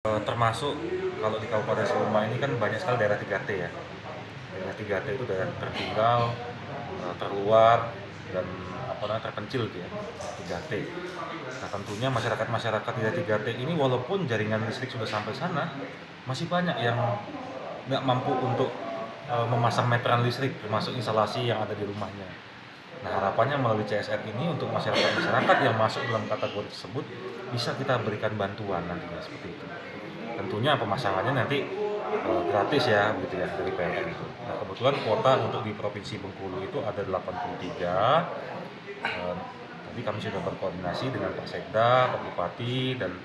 Termasuk kalau di Kabupaten Seluma ini kan banyak sekali daerah 3T ya. Daerah 3T itu daerah tertinggal, terluar, dan terpencil gitu ya, 3T. Nah tentunya masyarakat-masyarakat di daerah 3T ini walaupun jaringan listrik sudah sampai sana, masih banyak yang nggak mampu untuk memasang meteran listrik termasuk instalasi yang ada di rumahnya. Nah harapannya melalui CSR ini untuk masyarakat-masyarakat yang masuk dalam kategori tersebut bisa kita berikan bantuan nantinya seperti itu. Tentunya pemasangannya nanti gratis ya begitu ya dari PLN itu. Nah kebetulan kuota untuk di Provinsi Bengkulu itu ada 83. Tadi kami sudah berkoordinasi dengan Pak Sekda, Pak Bupati, dan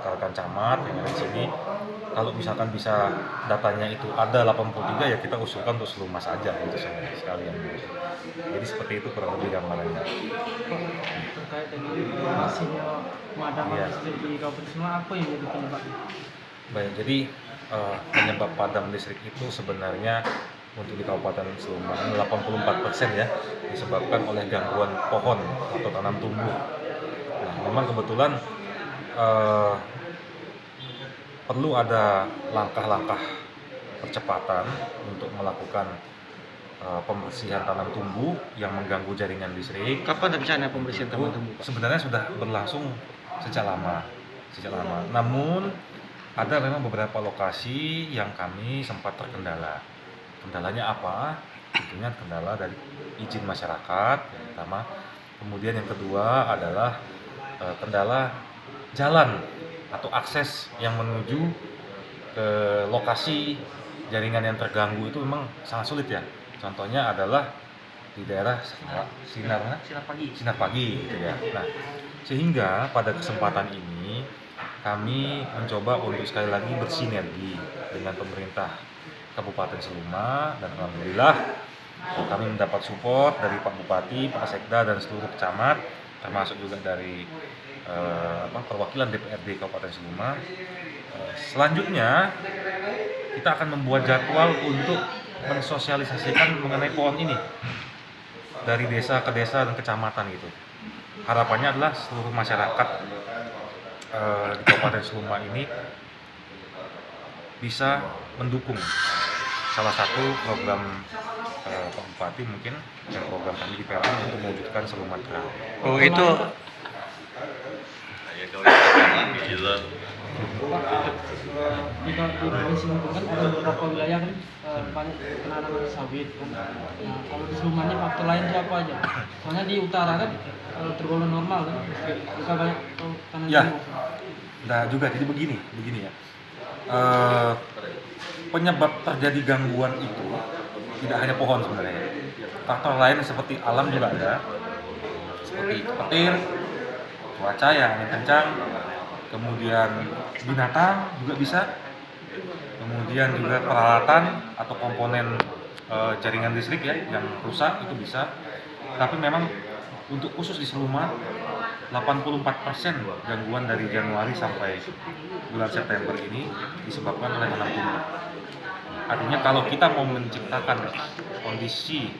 rekan camat yang ada di sini. Kalau misalkan bisa datanya itu ada 83 ya kita usulkan untuk Seluma saja gitu sekalian. Jadi seperti itu kurang lebih gambarannya. Terkait dengan masihnya pemadaman listrik di Kabupaten Seluma, apa yang jadi penyebabnya? Baik, jadi penyebab padam listrik itu sebenarnya untuk di Kabupaten Seluma 84% ya disebabkan oleh gangguan pohon atau tanam tumbuh. Nah, memang kebetulan perlu ada langkah-langkah percepatan untuk melakukan pembersihan tanam tumbuh yang mengganggu jaringan listrik. Kapan rencana pembersihan tanam tumbuh, Pak? Sebenarnya sudah berlangsung sejak lama. Namun ada memang beberapa lokasi yang kami sempat terkendala. Kendalanya apa? Tentunya kendala dari izin masyarakat yang pertama. Kemudian yang kedua adalah kendala jalan atau akses yang menuju ke lokasi jaringan yang terganggu itu memang sangat sulit ya. Contohnya adalah di daerah Sinar Pagi gitu ya. Nah, sehingga pada kesempatan ini kami mencoba untuk sekali lagi bersinergi dengan pemerintah Kabupaten Seluma, dan alhamdulillah kami mendapat support dari Pak Bupati, Pak Sekda, dan seluruh camat, termasuk juga dari perwakilan DPRD Kabupaten Seluma. Selanjutnya kita akan membuat jadwal untuk mensosialisasikan mengenai pohon ini dari desa ke desa dan kecamatan gitu. Harapannya adalah seluruh masyarakat di Kabupaten Seluma ini bisa mendukung salah satu program Pak Bupati mungkin dan program kami di PLN untuk mewujudkan Seluma Trail. Oh itu di provinsi Bengkulu kan ada beberapa wilayah kan banyak penanaman sawit kan. Nah, kalau di Seluma ini faktor lain itu apa aja? Soalnya di utara kan tergolong normal kan, kita banyak tanam Ya. tumbuh. Nah juga jadi begini ya. Penyebab terjadi gangguan itu tidak hanya pohon sebenarnya. Faktor lain seperti alam juga ada, seperti petir, cuaca yang angin kencang, kemudian binatang juga bisa, kemudian juga peralatan atau komponen jaringan listrik ya yang rusak itu bisa. Tapi memang untuk khusus di Seluma 84% gangguan dari Januari sampai bulan September ini disebabkan oleh tanam tumbuh. Artinya kalau kita mau menciptakan kondisi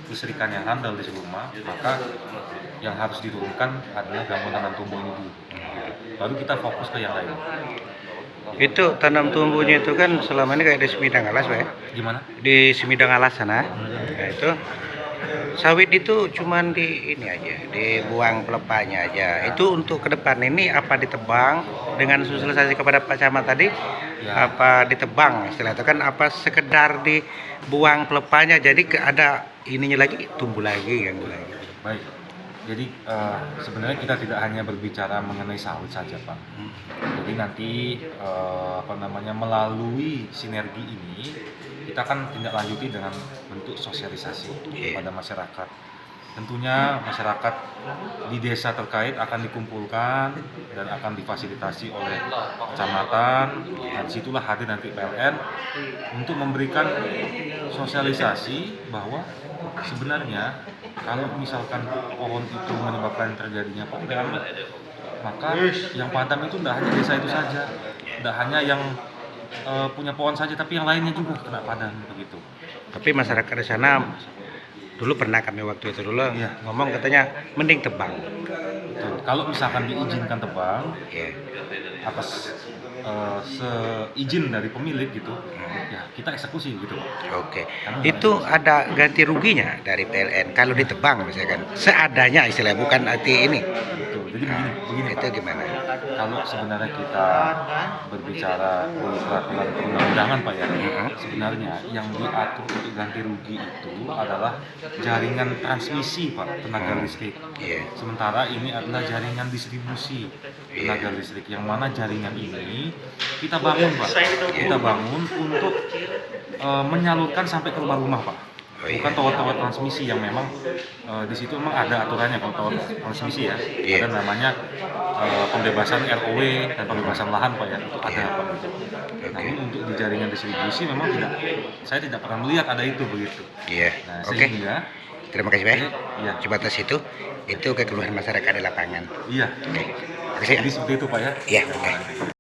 listrikan yang handal di Seluma, maka yang harus diturunkan adalah gangguan tanam tumbuh ini dulu. Baru kita fokus ke yang lain. Itu tanam tumbuhnya itu kan selama ini kayak di Semidang Alas, Pak ya? Gimana? Di Semidang Alas sana. Nah, itu sawit itu cuman di ini aja, dibuang pelepahnya aja. Itu untuk ke depan ini apa ditebang dengan sosialisasi kepada Pak Camat tadi? Ya. Apa ditebang istilah itu kan apa sekedar dibuang pelepahnya jadi ada ininya lagi tumbuh lagi ganggu lagi. Baik. Jadi sebenarnya kita tidak hanya berbicara mengenai sawit saja, Pak. Jadi nanti melalui sinergi ini kita akan tindak lanjuti dengan bentuk sosialisasi kepada masyarakat. Tentunya masyarakat di desa terkait akan dikumpulkan dan akan difasilitasi oleh kecamatan. Dan disitulah hadir nanti PLN untuk memberikan sosialisasi bahwa sebenarnya kalau misalkan pohon itu menyebabkan terjadinya padam, maka yang padam itu tidak hanya desa itu saja, tidak hanya yang punya pohon saja, tapi yang lainnya juga kena padam begitu. Tapi masyarakat di sana dulu pernah kami waktu itu dulu ngomong katanya mending tebang. Betul. Kalau misalkan diizinkan tebang Yeah. atas seizin dari pemilik gitu, ya kita eksekusi gitu Pak. Oke. Karena Itu ada ganti ruginya dari PLN kalau ditebang misalkan seadanya istilahnya, bukan arti ini. Gitu. Jadi begini Itu Pak. gimana? Kalau sebenarnya kita berbicara di peraturan perundang-undangan Pak ya, sebenarnya yang diatur untuk ganti rugi itu adalah jaringan transmisi Pak, tenaga listrik. Iya. Sementara ini adalah jaringan distribusi tenaga listrik, yang mana jaringan ini kita bangun Pak, kita bangun untuk menyalurkan sampai ke rumah-rumah Pak. Oh, iya. Bukan tower-tower transmisi yang memang di situ memang ada aturannya kalau tower transmisi ya. Iya. Ada namanya pembebasan ROW dan pembebasan lahan Pak ya, itu ada Pak. Namun untuk di jaringan distribusi memang saya tidak pernah melihat ada itu begitu. Iya. Nah, Oke. sehingga Terima kasih Pak. Iya. Sebatas itu keluhan masyarakat di lapangan. iya. Oke. Terima kasih. Jadi seperti itu Pak ya. Iya. Oke.